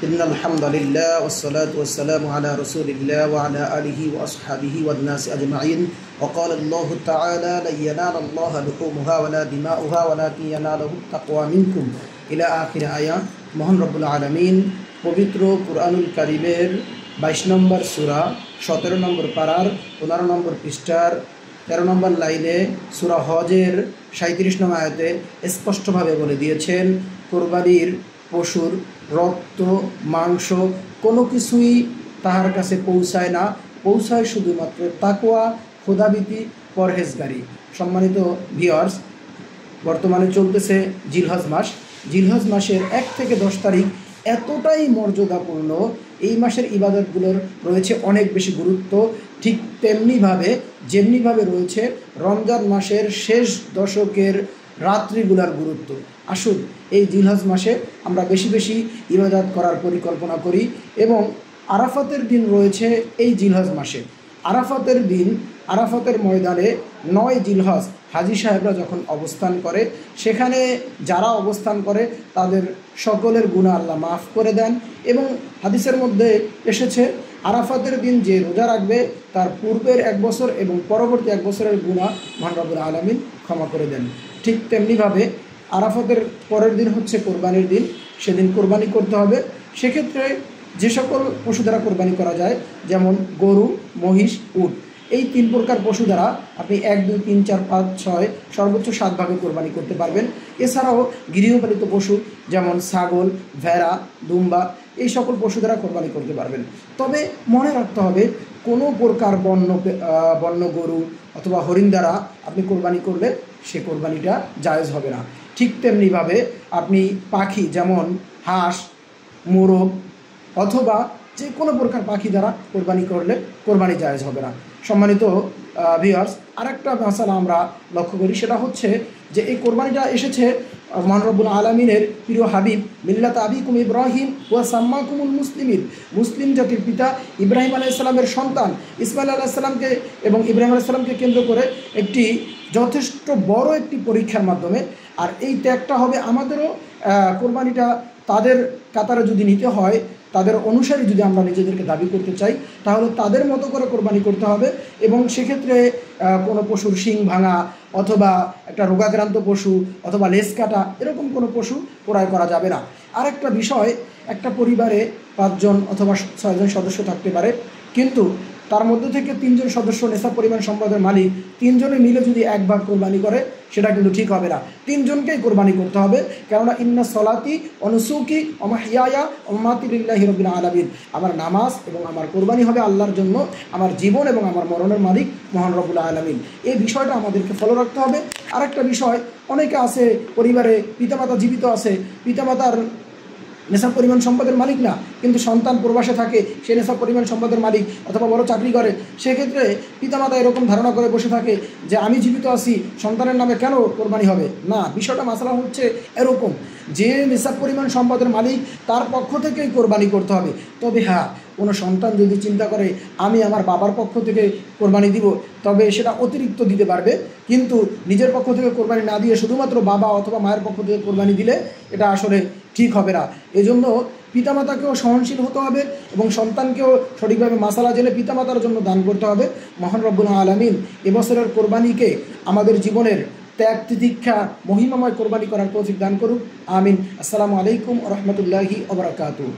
ইন্নাল হামদুলিল্লাহ ওয়াসসালাতু ওয়াসসালামু আলা রাসূলিল্লাহ ওয়া আলা আলিহি ওয়া আসহাবিহি ওয়ান নাস আজমাইন। ওয়া ক্বালা আল্লাহু তাআলা লা ইয়ানালাল্লাহু লুহুমুহা ওয়ালা দিমাউহা ওয়ালাকিন ইয়ানালুহুত তাকওয়া মিনকুম ইলা আখির আয়াত। মহান রব্বুল আলামিন পবিত্র কুরআনুল কারীমের 22 নম্বর সূরা 17 নম্বর পারার 15 নম্বর পৃষ্ঠার 13 নম্বর লাইনে সূরা হজের 37 নম্বর আয়াতে স্পষ্টভাবে বলে দিয়েছেন, কোরবানির পশুর রক্ত মাংস কোনো কিছুই তাহার কাছে পৌঁছায় না, পৌঁছায় শুধুমাত্র তাকওয়া, খোদাভীতি, পরহেজগারি। সম্মানিত ভিউয়ার্স, বর্তমানে চলতেছে জিলহজ মাস। জিলহজ মাসের 1 থেকে 10 তারিখ এতটাই মর্যাদাপূর্ণ, এই মাসের ইবাদতগুলোর রয়েছে অনেক বেশি গুরুত্ব। ঠিক যেমনিভাবে রয়েছে রমজান মাসের শেষ দশকের রাত্রিগুলার গুরুত্ব। আসুন এই জিলহজ মাসে আমরা বেশি বেশি ইবাদত করার পরিকল্পনা করি। এবং আরাফাতের দিন রয়েছে এই জিলহজ মাসে। আরাফাতের দিন আরাফাতের ময়দানে 9 জিলহজ হাজী সাহেবরা যখন অবস্থান করে, সেখানে যারা অবস্থান করে তাদের সকলের গুনাহ আল্লাহ মাফ করে দেন। এবং হাদিসের মধ্যে এসেছে, আরাফাতের দিন যে রোজা রাখবে তার পূর্বের 1 বছর এবং পরবর্তী 1 বছরের গুনাহ মহান রব্বুল আলামিন ক্ষমা করে দেন। ঠিক তেমনিভাবে আরাফাতের পরের দিন হচ্ছে কোরবানির দিন। সেদিন কোরবানি করতে হবে। সেক্ষেত্রে যে সকল পশু দ্বারা কোরবানি করা যায়, যেমন গরু, মহিষ, উট, এই 3 প্রকার পশু দ্বারা আপনি 1, 2, 3, 4, 5, 6 সর্বোচ্চ 7 ভাগে কোরবানি করতে পারবেন। এছাড়াও গৃহপালিত পশু যেমন ছাগল, ভেড়া, দুম্বা, এই সকল পশু দ্বারা কোরবানি করতে পারবেন। তবে মনে রাখতে হবে, কোনো প্রকার বন্য গরু অথবা হরিণ দ্বারা আপনি কোরবানি করলে সে কোরবানিটা জায়েজ হবে না। ঠিক তেমনিভাবে আপনি পাখি যেমন হাঁস, মোরগ অথবা যে কোনো প্রকার পাখি দ্বারা কোরবানি করলে কোরবানি জায়েজ হবে না। সম্মানিত ভিউয়ার্স, আরেকটা মাসালা আমরা লক্ষ্য করি, সেটা হচ্ছে যে এই কোরবানিটা এসেছে মহান রব্বুল আলামিনের প্রিয় হাবিব মিল্লাত আবিকুম ইব্রাহিম ওয়া সাম্মাকুমুল মুসলিমিন, মুসলিম জাতির পিতা ইব্রাহিম আলাইহিস সালামের সন্তান ইসমাইল আলাইহিস সালামকে এবং ইব্রাহিম আলাইহিস সালামকে কেন্দ্র করে একটি যথেষ্ট বড় একটি পরীক্ষার মাধ্যমে। আর এই ত্যাগটা হবে আমাদেরও। কোরবানিটা তাদের কাতারে যদি নিতে হয়, তাদের অনুসারী যদি আমরা নিজেদেরকে দাবি করতে চাই, তাহলে তাদের মতো করে কোরবানি করতে হবে। এবং সেক্ষেত্রে কোনো পশুর শিং ভাঙা অথবা একটা রোগাক্রান্ত পশু অথবা লেজ কাটা এরকম কোনো পশু ক্রয় করা যাবে না। আরেকটা বিষয়, একটা পরিবারে 5 জন অথবা 6 জন সদস্য থাকতে পারে, কিন্তু তার মধ্যে থেকে 3 জন সদস্য নেশাব পরিমাণ সম্পদের মালিক, 3 জনে মিলে যদি 1 ভাগ কোরবানি করে, সেটা কিন্তু ঠিক হবে না। 3 জনকেই কোরবানি করতে হবে। কেননা ইন্না সলাতি ওয়া নুসুকি ওয়া মাহইয়ায়া ওয়া মামাতি লিল্লাহি রাব্বিল আলামিন, আমার নামাজ এবং আমার কোরবানি হবে আল্লাহর জন্য, আমার জীবন এবং আমার মরণের মালিক মহান রব্বুল আলামিন। এই বিষয়টা আমাদেরকে ফলো রাখতে হবে। আরেকটা বিষয়, অনেকে আছে পরিবারে পিতামাতা জীবিত আছে, পিতামাতার নেশাব পরিমাণ সম্পদের মালিক না, কিন্তু সন্তান প্রবাসে থাকে, সে নেশাব পরিমাণ সম্পদের মালিক অথবা বড় চাকরি করে। সেক্ষেত্রে পিতামাতা এরকম ধারণা করে বসে থাকে যে আমি জীবিত আছি, সন্তানের নামে কেন কোরবানি হবে না। বিষয়টা মাসলা হচ্ছে এরকম, যে নেশাব পরিমাণ সম্পদের মালিক তার পক্ষ থেকেই কোরবানি করতে হবে। তবে হ্যাঁ, কোনো সন্তান যদি চিন্তা করে আমি আমার বাবার পক্ষ থেকে কোরবানি দিব, তবে সেটা অতিরিক্ত দিতে পারবে, কিন্তু নিজের পক্ষ থেকে কোরবানি না দিয়ে শুধুমাত্র বাবা অথবা মায়ের পক্ষ থেকে কোরবানি দিলে এটা আসলে ঠিক হবে না। এজন্য পিতামাতাকেও সহনশীল হতে হবে এবং সন্তানকেও সঠিকভাবে মাসালা জেনে পিতামাতার জন্য দান করতে হবে। মহান রব্বুল আলামিন এবছরের কোরবানিকে আমাদের জীবনের ত্যাগ তিতিক্ষা মহিমাময় কোরবানি করার তৌফিক দান করুক। আমিন। আসসালামু আলাইকুম ওয়া রাহমাতুল্লাহি ওয়া বারাকাতুহু।